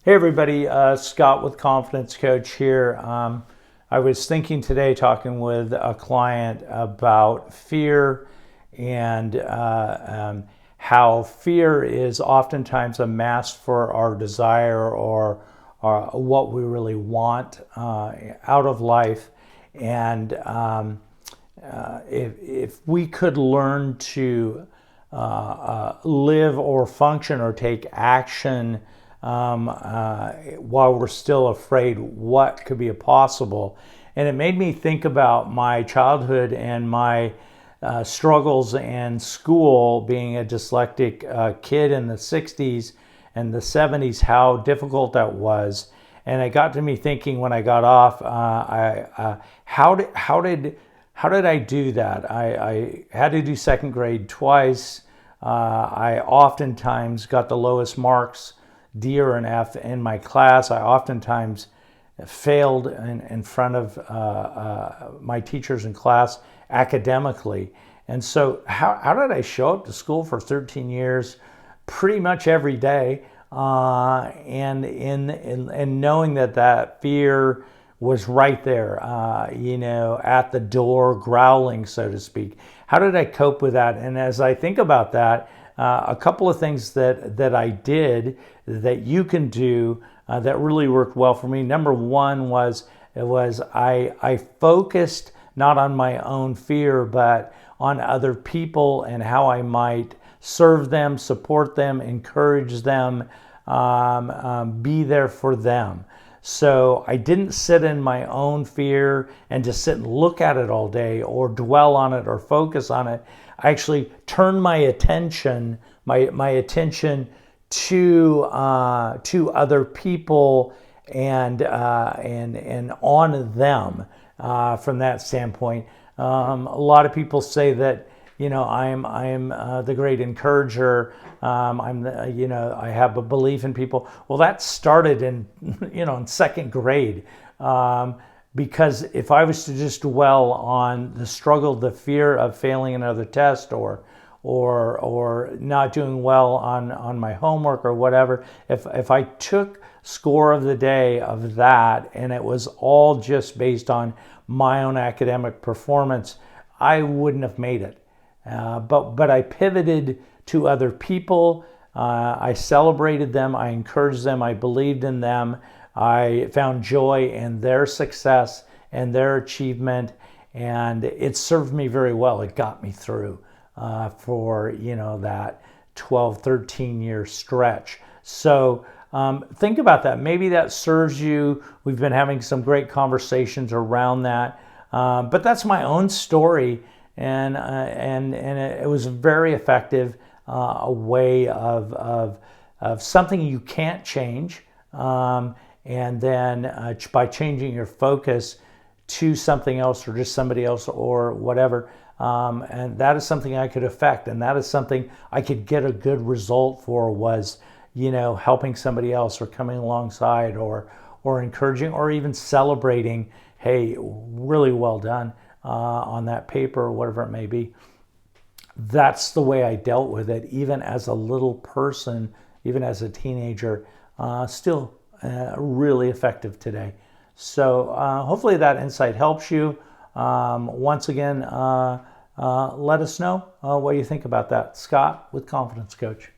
Hey everybody, Scott with Confidence Coach here. I was thinking today, talking with a client about fear and how fear is oftentimes a mask for our desire or what we really want out of life. And if we could learn to live or function or take action while we're still afraid, what could be possible? And it made me think about my childhood and my struggles in school, being a dyslexic kid in the 60s and the 70s, how difficult that was. And it got to me thinking when I got off, how did I do that? I had to do second grade twice. I oftentimes got the lowest marks, D or an F, in my class. I oftentimes failed in front of my teachers in class academically. And so how did I show up to school for 13 years, pretty much every day, and knowing that fear was right there, at the door, growling, so to speak. How did I cope with that? And as I think about that, a couple of things that I did that you can do that really worked well for me. Number one was I focused not on my own fear, but on other people and how I might serve them, support them, encourage them, be there for them. So I didn't sit in my own fear and just sit and look at it all day or dwell on it or focus on it. I actually turned my attention to other people and on them from that standpoint. A lot of people say that I'm the great encourager. I have a belief in people. Well, that started in second grade. Because if I was to just dwell on the struggle, the fear of failing another test or not doing well on my homework or whatever, if I took score of the day of that and it was all just based on my own academic performance, I wouldn't have made it. But I pivoted to other people. I celebrated them. I encouraged them. I believed in them. I found joy in their success and their achievement, and it served me very well. It got me through for that 12, 13-year stretch. So think about that. Maybe that serves you. We've been having some great conversations around that, but that's my own story, and it was very effective. A way of something you can't change. And then by changing your focus to something else or just somebody else or whatever, and that is something I could affect, and that is something I could get a good result for, was helping somebody else or coming alongside or encouraging or even celebrating, hey, really well done on that paper or whatever it may be. That's the way I dealt with it, even as a little person, even as a teenager, still really effective today. So hopefully that insight helps you. Once again, let us know what you think about that. Scott with Confidence Coach.